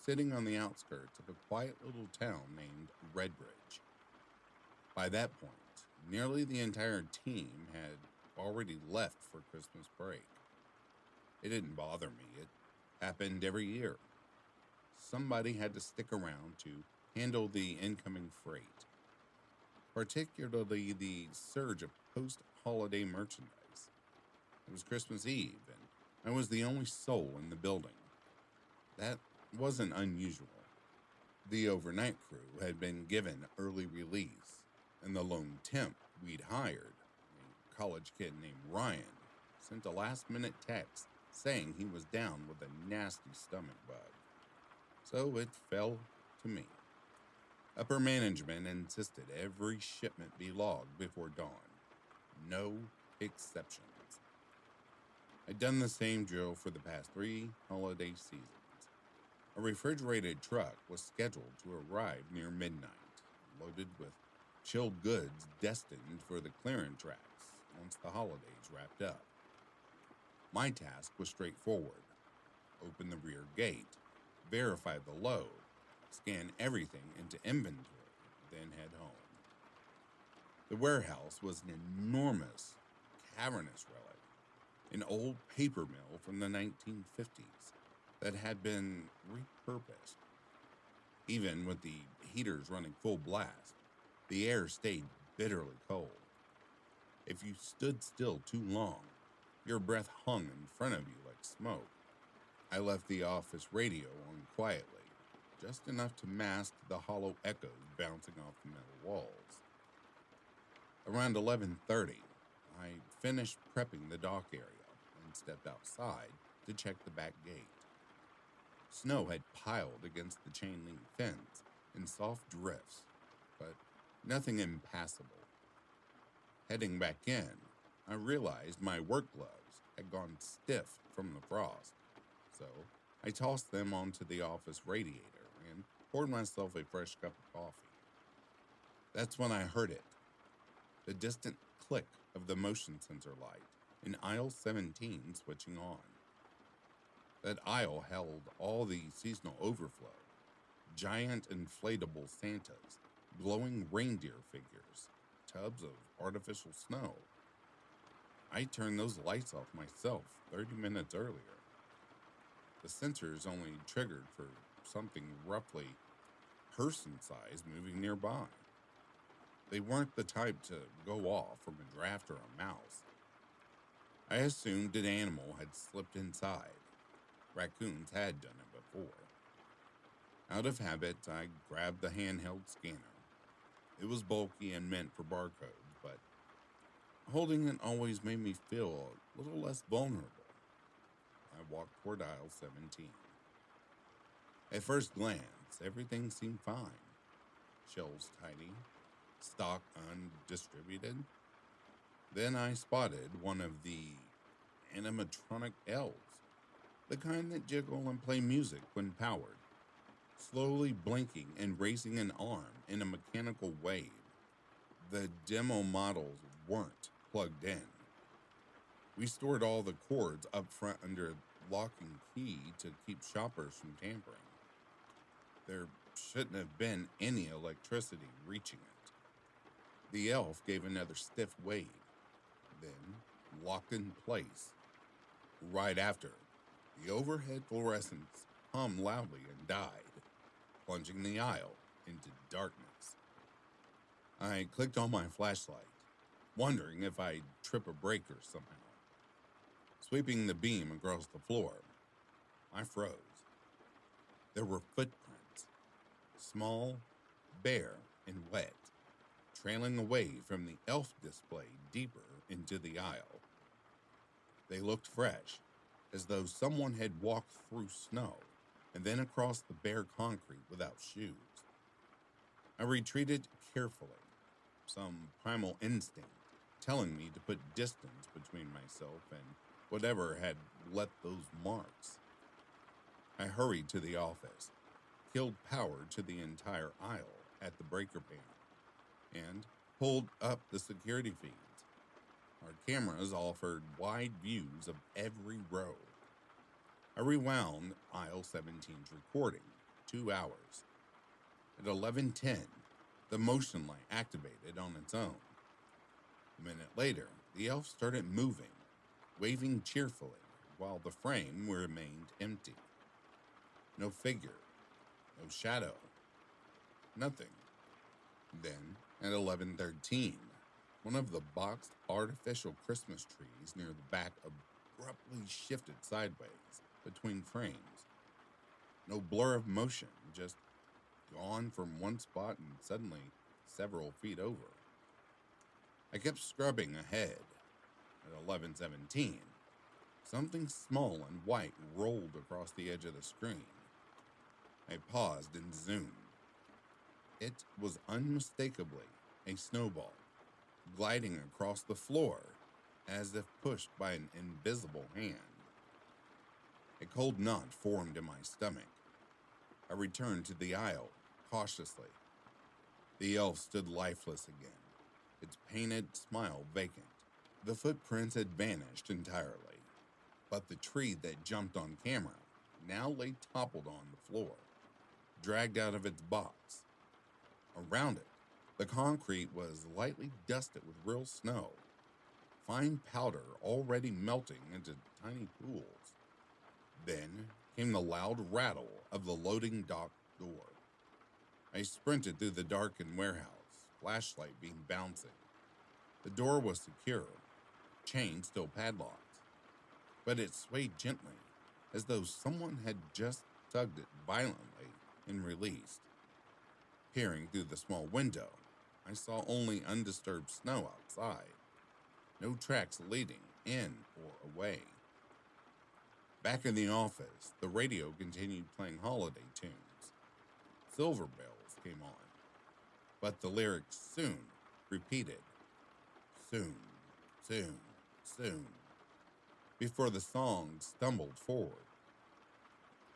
sitting on the outskirts of a quiet little town named Redbridge. By that point, nearly the entire team had already left for Christmas break. It didn't bother me, it happened every year. Somebody had to stick around to handle the incoming freight, particularly the surge of post holiday merchandise. It was Christmas Eve, and I was the only soul in the building. That wasn't unusual. The overnight crew had been given early release, and the lone temp we'd hired, a college kid named Ryan, sent a last minute text saying he was down with a nasty stomach bug. So it fell to me. Upper management insisted every shipment be logged before dawn. No exceptions. I'd done the same drill for the past 3 holiday seasons. A refrigerated truck was scheduled to arrive near midnight, loaded with chilled goods destined for the clearance tracks once the holidays wrapped up. My task was straightforward: open the rear gate, verify the load, scan everything into inventory, then head home. The warehouse was an enormous, cavernous relic, an old paper mill from the 1950s that had been repurposed. Even with the heaters running full blast, the air stayed bitterly cold. If you stood still too long, your breath hung in front of you like smoke. I left the office radio on quietly, just enough to mask the hollow echoes bouncing off the metal walls. Around 11:30, I finished prepping the dock area and stepped outside to check the back gate. Snow had piled against the chain link fence in soft drifts, but nothing impassable. Heading back in, I realized my work gloves had gone stiff from the frost, so I tossed them onto the office radiator and poured myself a fresh cup of coffee. That's when I heard it, the distant click of the motion sensor light in aisle 17 switching on. That aisle held all the seasonal overflow: giant inflatable Santas, glowing reindeer figures, tubs of artificial snow. I turned those lights off myself 30 minutes earlier. The sensors only triggered for something roughly person size moving nearby. They weren't the type to go off from a draft or a mouse. I assumed an animal had slipped inside. Raccoons had done it before. Out of habit, I grabbed the handheld scanner. It was bulky and meant for barcodes, but holding it always made me feel a little less vulnerable. I walked toward aisle 17. At first glance, everything seemed fine. Shelves tidy, stock undistributed. Then I spotted one of the animatronic elves, the kind that jiggle and play music when powered, slowly blinking and raising an arm in a mechanical wave. The demo models weren't plugged in. We stored all the cords up front under lock and key to keep shoppers from tampering. There shouldn't have been any electricity reaching it. The elf gave another stiff wave, then locked in place. Right after, the overhead fluorescents hummed loudly and died, plunging the aisle into darkness. I clicked on my flashlight, wondering if I'd trip a breaker somehow. Sweeping the beam across the floor, I froze. There were footprints, small, bare, and wet, trailing away from the elf display deeper into the aisle. They looked fresh, as though someone had walked through snow and then across the bare concrete without shoes. I retreated carefully, some primal instinct telling me to put distance between myself and whatever had left those marks. I hurried to the office, killed power to the entire aisle at the breaker panel, and pulled up the security feeds. Our cameras offered wide views of every row. I rewound aisle 17's recording, 2 hours. At 11:10, the motion light activated on its own. A minute later, the elf started moving, waving cheerfully, while the frame remained empty. No figure, no shadow, nothing. Then, at 11:13, one of the boxed artificial Christmas trees near the back abruptly shifted sideways between frames. No blur of motion, just gone from one spot and suddenly several feet over. I kept scrubbing ahead. At 11:17, something small and white rolled across the edge of the screen. I paused and zoomed. It was unmistakably a snowball, gliding across the floor as if pushed by an invisible hand. A cold knot formed in my stomach. I returned to the aisle, cautiously. The elf stood lifeless again, its painted smile vacant. The footprints had vanished entirely, but the tree that jumped on camera now lay toppled on the floor, dragged out of its box. Around it, the concrete was lightly dusted with real snow, fine powder already melting into tiny pools. Then came the loud rattle of the loading dock door. I sprinted through the darkened warehouse, flashlight beam bouncing. The door was secure, chain still padlocked, but it swayed gently, as though someone had just tugged it violently and released. Peering through the small window, I saw only undisturbed snow outside, no tracks leading in or away. Back in the office, the radio continued playing holiday tunes. Silver bells came on, but the lyrics soon repeated. Soon, soon, soon, before the song stumbled forward.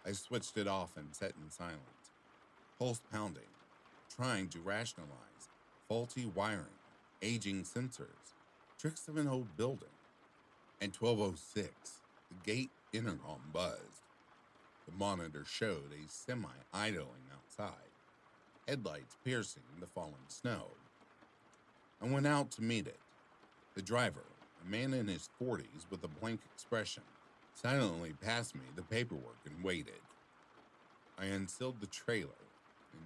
I switched it off and sat in silence, pulse pounding, trying to rationalize faulty wiring, aging sensors, tricks of an old building. At 12:06, the gate intercom buzzed. The monitor showed a semi idling outside, headlights piercing the falling snow. I went out to meet it. The driver, a man in his 40s with a blank expression, silently passed me the paperwork and waited. I unsealed the trailer.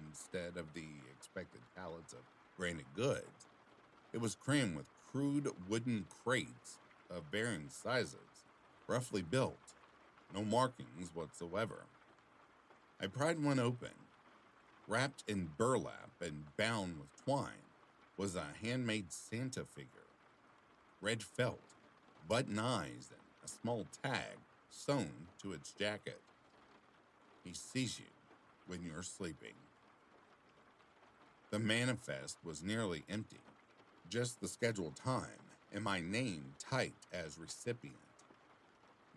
Instead of the expected pallets of branded goods, it was crammed with crude wooden crates of varying sizes, roughly built, no markings whatsoever. I pried one open. Wrapped in burlap and bound with twine was a handmade Santa figure. Red felt, button eyes, and a small tag sewn to its jacket. He sees you when you're sleeping. The manifest was nearly empty, just the scheduled time and my name typed as recipient.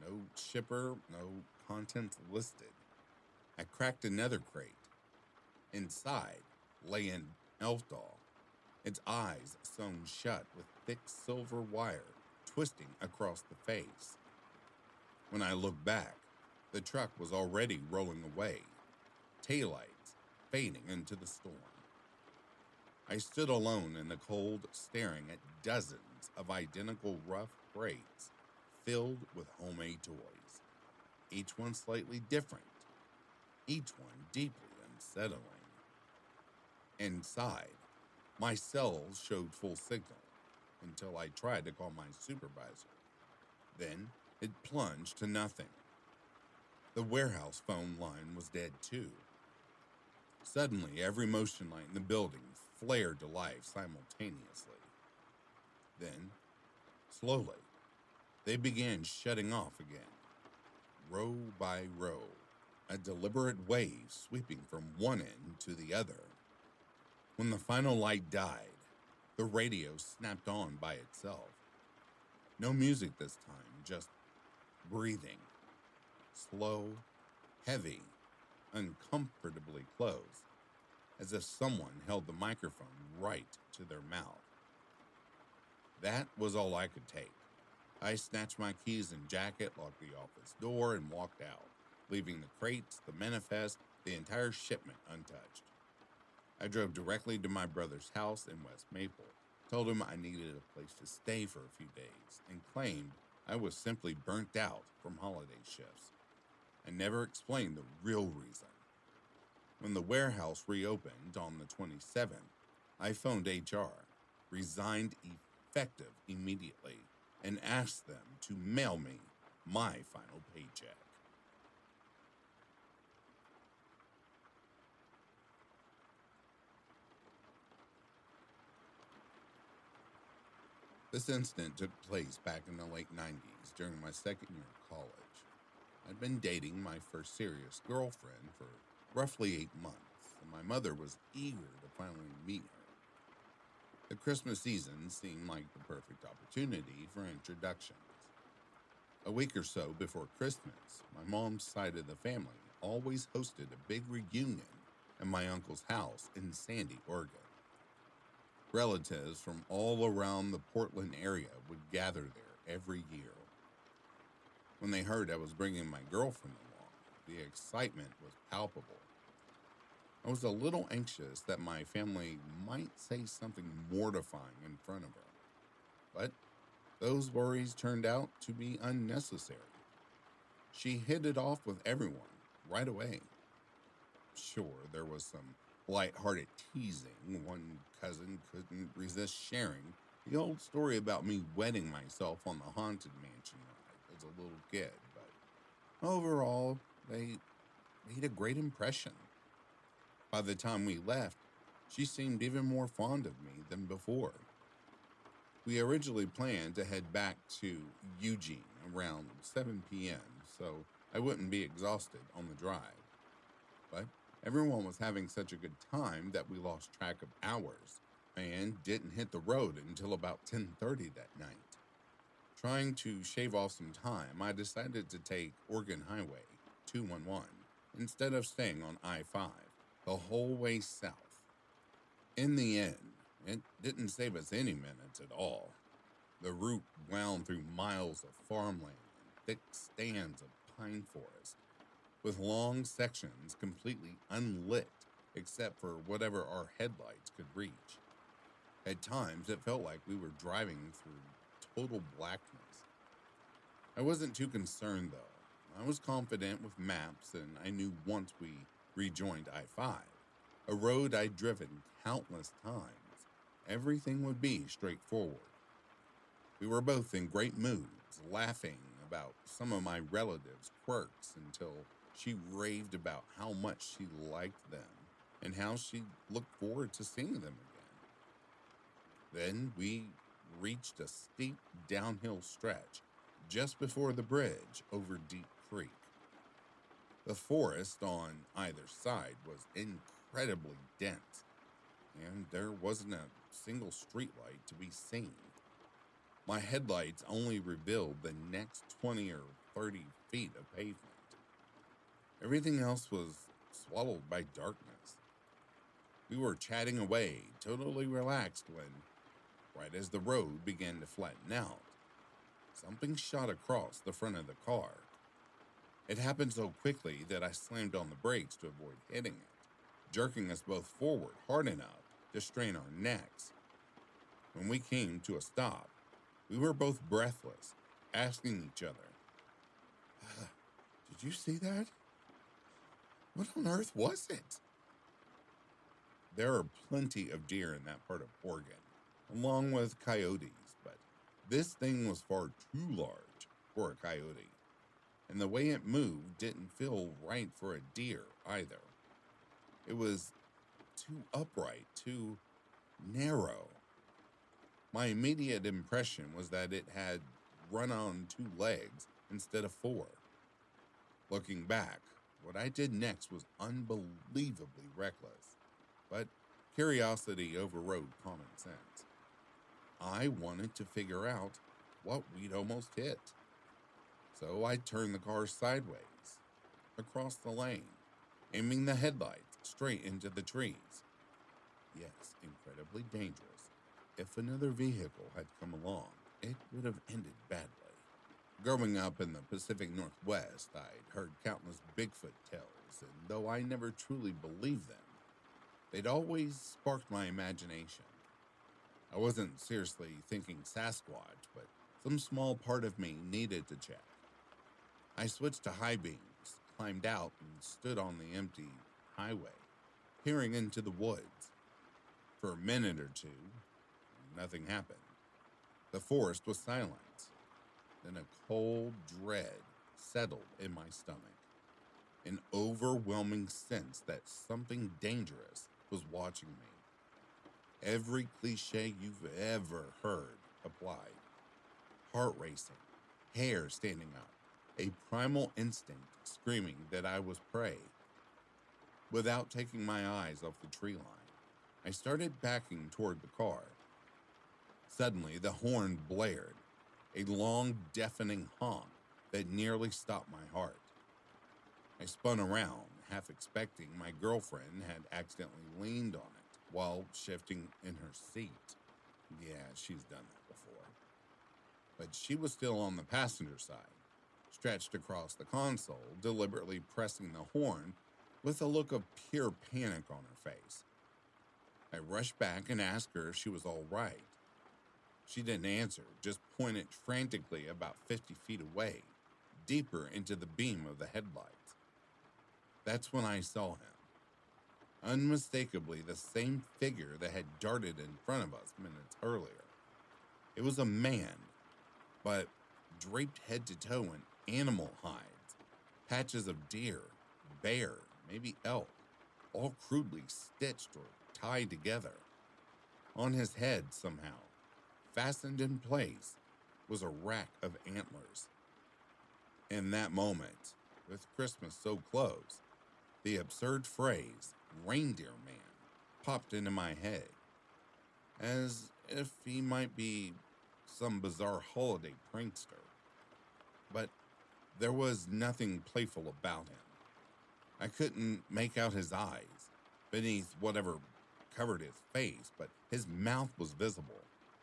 No shipper, no contents listed. I cracked another crate. Inside lay an elf doll, its eyes sewn shut with thick silver wire twisting across the face. When I looked back, the truck was already rolling away, taillights fading into the storm. I stood alone in the cold, staring at dozens of identical rough crates filled with homemade toys, each one slightly different, each one deeply unsettling. Inside, my cells showed full signal until I tried to call my supervisor. Then it plunged to nothing. The warehouse phone line was dead too. Suddenly, every motion light in the building flared to life simultaneously. Then, slowly, they began shutting off again, row by row, a deliberate wave sweeping from one end to the other. When the final light died, the radio snapped on by itself. No music this time, just breathing. Slow, heavy, uncomfortably close, as if someone held the microphone right to their mouth. That was all I could take. I snatched my keys and jacket, locked the office door, and walked out, leaving the crates, the manifest, the entire shipment untouched. I drove directly to my brother's house in West Maple, told him I needed a place to stay for a few days, and claimed I was simply burnt out from holiday shifts. I never explained the real reason. When the warehouse reopened on the 27th, I phoned HR, resigned effective immediately, and asked them to mail me my final paycheck. This incident took place back in the late 90s during my second year of college. I'd been dating my first serious girlfriend for roughly 8 months, and my mother was eager to finally meet her. The Christmas season seemed like the perfect opportunity for introductions. A week or so before Christmas, my mom's side of the family always hosted a big reunion at my uncle's house in Sandy, Oregon. Relatives from all around the Portland area would gather there every year. When they heard I was bringing my girlfriend along, the excitement was palpable. I was a little anxious that my family might say something mortifying in front of her, but those worries turned out to be unnecessary. She hit it off with everyone right away. Sure, there was some light-hearted teasing. One cousin couldn't resist sharing the old story about me wetting myself on the Haunted Mansion ride as a little kid, but overall, they made a great impression. By the time we left, she seemed even more fond of me than before. We originally planned to head back to Eugene around 7 p.m., so I wouldn't be exhausted on the drive. But everyone was having such a good time that we lost track of hours and didn't hit the road until about 10:30 that night. Trying to shave off some time, I decided to take Oregon Highway 211 instead of staying on I-5 the whole way south. In the end, it didn't save us any minutes at all. The route wound through miles of farmland and thick stands of pine forest, with long sections completely unlit except for whatever our headlights could reach. At times, it felt like we were driving through total blackness. I wasn't too concerned, though. I was confident with maps, and I knew once we rejoined I-5, a road I'd driven countless times, everything would be straightforward. We were both in great moods, laughing about some of my relatives' quirks until she raved about how much she liked them and how she looked forward to seeing them again. Then we reached a steep downhill stretch just before the bridge over Deep Creek. The forest on either side was incredibly dense, and there wasn't a single streetlight to be seen. My headlights only revealed the next 20 or 30 feet of pavement. Everything else was swallowed by darkness. We were chatting away, totally relaxed, when, right as the road began to flatten out, something shot across the front of the car. It happened so quickly that I slammed on the brakes to avoid hitting it, jerking us both forward hard enough to strain our necks. When we came to a stop, we were both breathless, asking each other, "Did you see that? What on earth was it?" There are plenty of deer in that part of Oregon, along with coyotes, but this thing was far too large for a coyote, and the way it moved didn't feel right for a deer either. It was too upright, too narrow. My immediate impression was that it had run on two legs instead of four. Looking back, what I did next was unbelievably reckless, but curiosity overrode common sense. I wanted to figure out what we'd almost hit. So I turned the car sideways, across the lane, aiming the headlights straight into the trees. Yes, incredibly dangerous. If another vehicle had come along, it would have ended badly. Growing up in the Pacific Northwest, I'd heard countless Bigfoot tales and though I never truly believed them, they'd always sparked my imagination. I wasn't seriously thinking Sasquatch, but some small part of me needed to check. I switched to high beams, climbed out, and stood on the empty highway, peering into the woods. For a minute or two, nothing happened. The forest was silent. Then a cold dread settled in my stomach, an overwhelming sense that something dangerous was watching me. Every cliche you've ever heard applied. Heart racing, hair standing up, a primal instinct screaming that I was prey. Without taking my eyes off the tree line, I started backing toward the car. Suddenly, the horn blared, a long, deafening honk that nearly stopped my heart. I spun around, half expecting my girlfriend had accidentally leaned on it while shifting in her seat. Yeah, she's done that before. But she was still on the passenger side, stretched across the console, deliberately pressing the horn with a look of pure panic on her face. I rushed back and asked her if she was all right. She didn't answer, just pointed frantically about 50 feet away, deeper into the beam of the headlights. That's when I saw him. Unmistakably the same figure that had darted in front of us minutes earlier. It was a man, but draped head to toe in animal hides, patches of deer, bear, maybe elk, all crudely stitched or tied together. On his head, somehow, fastened in place, was a rack of antlers. In that moment, with Christmas so close, the absurd phrase, reindeer man, popped into my head, as if he might be some bizarre holiday prankster. But there was nothing playful about him. I couldn't make out his eyes beneath whatever covered his face, but his mouth was visible,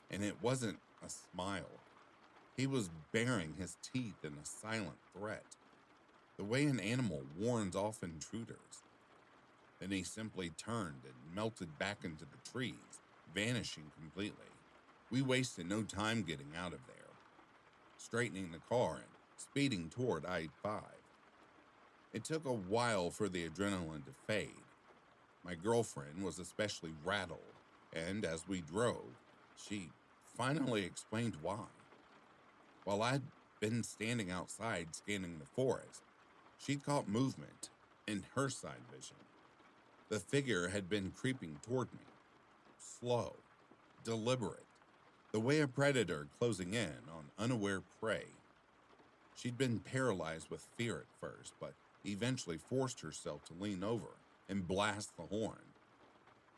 and it wasn't a smile. He was baring his teeth in a silent threat, the way an animal warns off intruders. Then he simply turned and melted back into the trees, vanishing completely. We wasted no time getting out of there, straightening the car and speeding toward I-5. It took a while for the adrenaline to fade. My girlfriend was especially rattled, and as we drove, she finally explained why. While I'd been standing outside scanning the forest, she'd caught movement in her side vision. The figure had been creeping toward me, slow, deliberate, the way a predator closing in on unaware prey. She'd been paralyzed with fear at first, but eventually forced herself to lean over and blast the horn.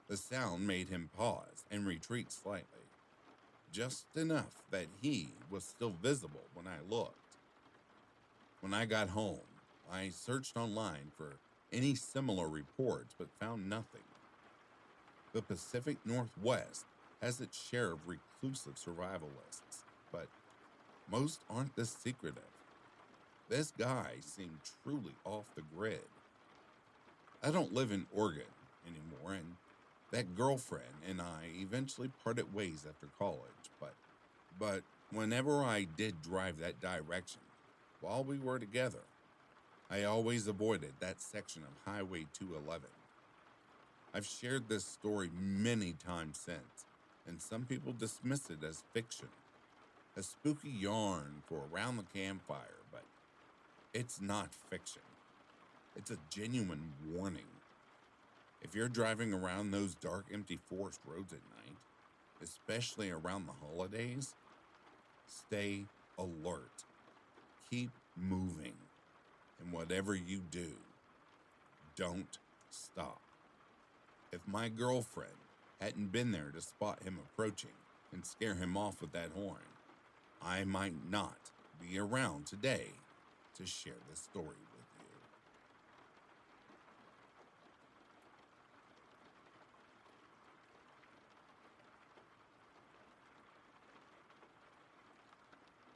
The sound made him pause and retreat slightly, just enough that he was still visible when I looked. When I got home, I searched online for any similar reports but found nothing. The Pacific Northwest has its share of reclusive survivalists, but most aren't this secretive. This guy seemed truly off the grid. I don't live in Oregon anymore, and that girlfriend and I eventually parted ways after college, but whenever I did drive that direction, while we were together, I always avoided that section of Highway 211. I've shared this story many times since, and some people dismiss it as fiction, a spooky yarn for around the campfire, but it's not fiction. It's a genuine warning. If you're driving around those dark, empty forest roads at night, especially around the holidays, stay alert. Keep moving. And whatever you do, don't stop. If my girlfriend hadn't been there to spot him approaching and scare him off with that horn, I might not be around today to share this story with you.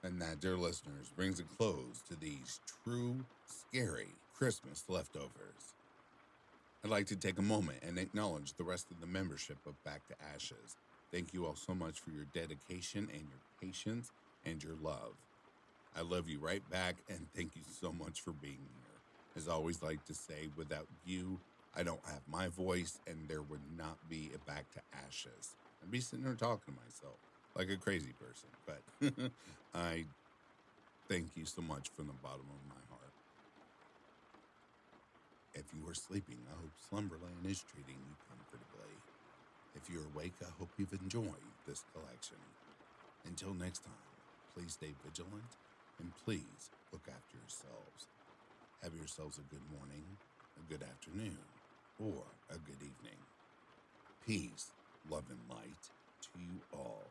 And that, dear listeners, brings a close to these true, scary Christmas leftovers. I'd like to take a moment and acknowledge the rest of the membership of Back to Ashes. Thank you all so much for your dedication and your patience and your love. I love you right back, and thank you so much for being here. As I always like to say, without you, I don't have my voice, and there would not be a Back to Ashes. I'd be sitting there talking to myself like a crazy person, but I thank you so much from the bottom of my heart. If you are sleeping, I hope Slumberland is treating you comfortably. If you're awake, I hope you've enjoyed this collection. Until next time, please stay vigilant and please look after yourselves. Have yourselves a good morning, a good afternoon, or a good evening. Peace, love, and light to you all.